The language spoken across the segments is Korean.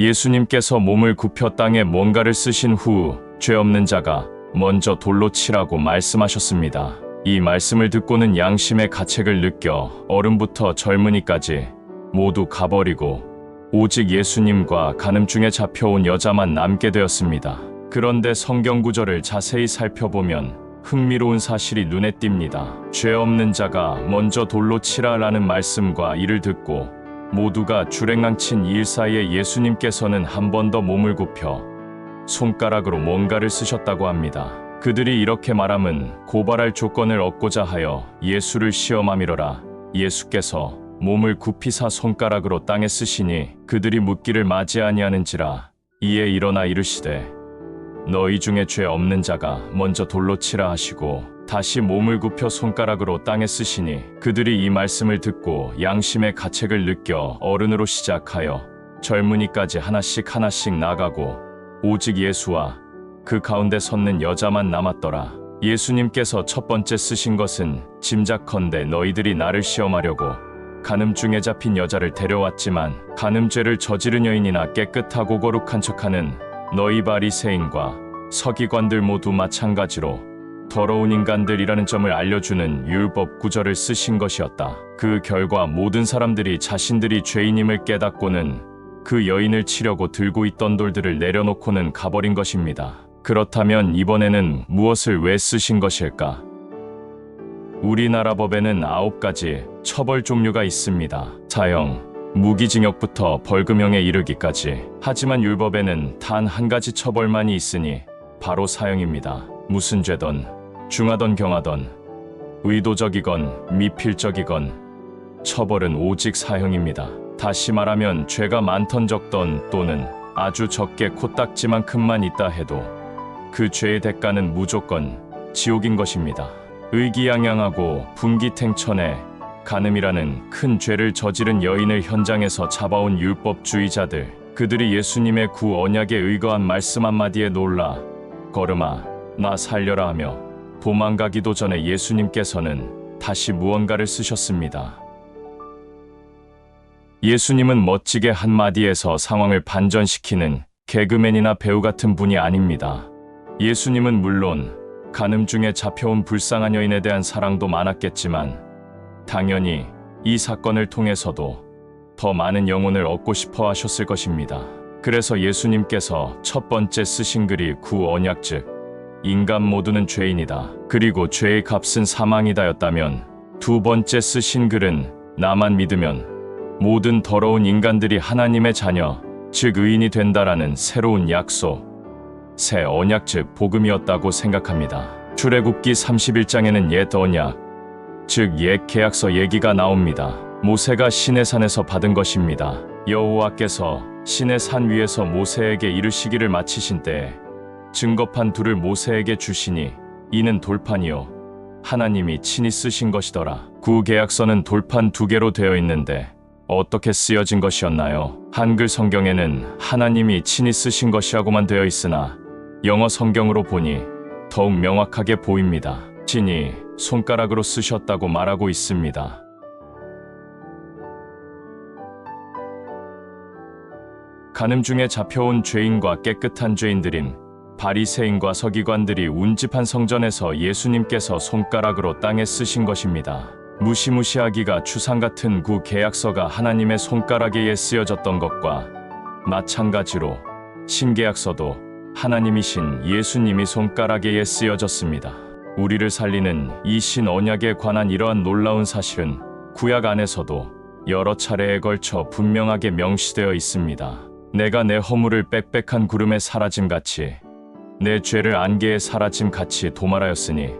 예수님께서 몸을 굽혀 땅에 뭔가를 쓰신 후 죄 없는 자가 먼저 돌로 치라고 말씀하셨습니다. 이 말씀을 듣고는 양심의 가책을 느껴 어른부터 젊은이까지 모두 가버리고 오직 예수님과 간음증에 잡혀온 여자만 남게 되었습니다. 그런데 성경 구절을 자세히 살펴보면 흥미로운 사실이 눈에 띕니다. 죄 없는 자가 먼저 돌로 치라라는 말씀과 이를 듣고 모두가 주랭랑친 이 일 사이에 예수님께서는 한 번 더 몸을 굽혀 손가락으로 뭔가를 쓰셨다고 합니다. 그들이 이렇게 말함은 고발할 조건을 얻고자 하여 예수를 시험함이러라. 예수께서 몸을 굽히사 손가락으로 땅에 쓰시니 그들이 묻기를 맞이 아니하는지라. 이에 일어나 이르시되 너희 중에 죄 없는 자가 먼저 돌로 치라 하시고 다시 몸을 굽혀 손가락으로 땅에 쓰시니 그들이 이 말씀을 듣고 양심의 가책을 느껴 어른으로 시작하여 젊은이까지 하나씩 하나씩 나가고 오직 예수와 그 가운데 섰는 여자만 남았더라. 예수님께서 첫 번째 쓰신 것은 짐작컨대 너희들이 나를 시험하려고 간음증에 잡힌 여자를 데려왔지만 간음죄를 저지른 여인이나 깨끗하고 거룩한 척하는 너희 바리새인과 서기관들 모두 마찬가지로 더러운 인간들이라는 점을 알려주는 율법 구절을 쓰신 것이었다. 그 결과 모든 사람들이 자신들이 죄인임을 깨닫고는 그 여인을 치려고 들고 있던 돌들을 내려놓고는 가버린 것입니다. 그렇다면 이번에는 무엇을 왜 쓰신 것일까? 우리나라 법에는 9가지 처벌 종류가 있습니다. 사형, 무기징역부터 벌금형에 이르기까지. 하지만 율법에는 단 한 가지 처벌만이 있으니 바로 사형입니다. 무슨 죄든, 중하던 경하던, 의도적이건 미필적이건 처벌은 오직 사형입니다. 다시 말하면 죄가 많던 적던 또는 아주 적게 코딱지만큼만 있다 해도 그 죄의 대가는 무조건 지옥인 것입니다. 의기양양하고 분기탱천에 간음이라는 큰 죄를 저지른 여인을 현장에서 잡아온 율법주의자들, 그들이 예수님의 구 언약에 의거한 말씀 한마디에 놀라 걸음아 나 살려라 하며 도망가기도 전에 예수님께서는 다시 무언가를 쓰셨습니다. 예수님은 멋지게 한마디에서 상황을 반전시키는 개그맨이나 배우 같은 분이 아닙니다. 예수님은 물론 간음증에 잡혀온 불쌍한 여인에 대한 사랑도 많았겠지만 당연히 이 사건을 통해서도 더 많은 영혼을 얻고 싶어 하셨을 것입니다. 그래서 예수님께서 첫 번째 쓰신 글이 구 언약 즉 인간 모두는 죄인이다. 그리고 죄의 값은 사망이다였다면 두 번째 쓰신 글은 나만 믿으면 모든 더러운 인간들이 하나님의 자녀 즉 의인이 된다라는 새로운 약속 새 언약 즉 복음이었다고 생각합니다. 출애굽기 31장에는 옛 언약 즉 옛 계약서 얘기가 나옵니다. 모세가 시내산에서 받은 것입니다. 여호와께서 시내산 위에서 모세에게 이르시기를 마치신 때에 증거판 둘을 모세에게 주시니 이는 돌판이요 하나님이 친히 쓰신 것이더라. 구계약서는 돌판 2개로 되어 있는데 어떻게 쓰여진 것이었나요? 한글 성경에는 하나님이 친히 쓰신 것이라고만 되어 있으나 영어 성경으로 보니 더욱 명확하게 보입니다. 친히 손가락으로 쓰셨다고 말하고 있습니다. 간음증에 잡혀온 죄인과 깨끗한 죄인들인 바리새인과 서기관들이 운집한 성전에서 예수님께서 손가락으로 땅에 쓰신 것입니다. 무시무시하기가 추상 같은 구계약서가 하나님의 손가락에 쓰여졌던 것과 마찬가지로 신계약서도 하나님이신 예수님이 손가락에 쓰여졌습니다. 우리를 살리는 이 신언약에 관한 이러한 놀라운 사실은 구약 안에서도 여러 차례에 걸쳐 분명하게 명시되어 있습니다. 내가 내 허물을 빽빽한 구름에 사라짐같이 내 죄를 안개에 사라짐같이 도말하였으니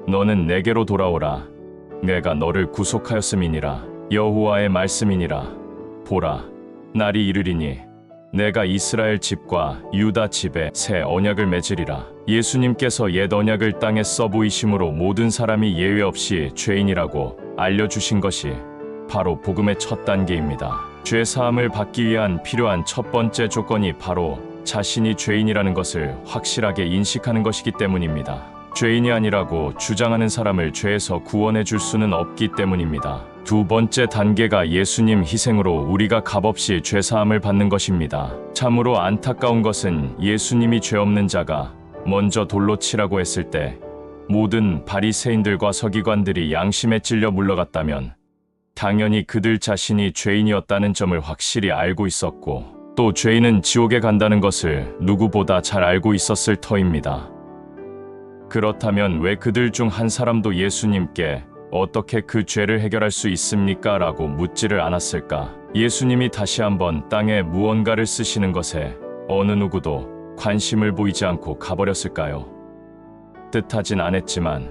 너는 내게로 돌아오라. 내가 너를 구속하였음이니라. 여호와의 말씀이니라. 보라, 날이 이르리니 내가 이스라엘 집과 유다 집에 새 언약을 맺으리라. 예수님께서 옛 언약을 땅에 써 보이심으로 모든 사람이 예외 없이 죄인이라고 알려주신 것이 바로 복음의 첫 단계입니다. 죄 사함을 받기 위한 필요한 첫 번째 조건이 바로 자신이 죄인이라는 것을 확실하게 인식하는 것이기 때문입니다. 죄인이 아니라고 주장하는 사람을 죄에서 구원해 줄 수는 없기 때문입니다. 두 번째 단계가 예수님 희생으로 우리가 값없이 죄사함을 받는 것입니다. 참으로 안타까운 것은 예수님이 죄 없는 자가 먼저 돌로 치라고 했을 때 모든 바리새인들과 서기관들이 양심에 찔려 물러갔다면 당연히 그들 자신이 죄인이었다는 점을 확실히 알고 있었고 또 죄인은 지옥에 간다는 것을 누구보다 잘 알고 있었을 터입니다. 그렇다면 왜 그들 중 한 사람도 예수님께 어떻게 그 죄를 해결할 수 있습니까? 라고 묻지를 않았을까? 예수님이 다시 한번 땅에 무언가를 쓰시는 것에 어느 누구도 관심을 보이지 않고 가버렸을까요? 뜻하진 않았지만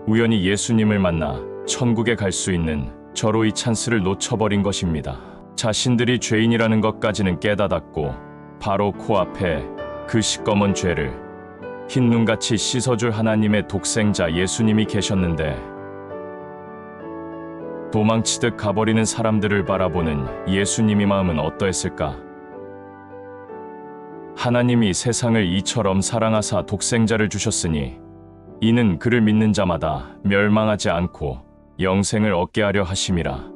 우연히 예수님을 만나 천국에 갈 수 있는 저로 이 찬스를 놓쳐버린 것입니다. 자신들이 죄인이라는 것까지는 깨닫았고 바로 코앞에 그 시꺼먼 죄를 흰눈같이 씻어줄 하나님의 독생자 예수님이 계셨는데 도망치듯 가버리는 사람들을 바라보는 예수님의 마음은 어떠했을까? 하나님이 세상을 이처럼 사랑하사 독생자를 주셨으니 이는 그를 믿는 자마다 멸망하지 않고 영생을 얻게 하려 하심이라.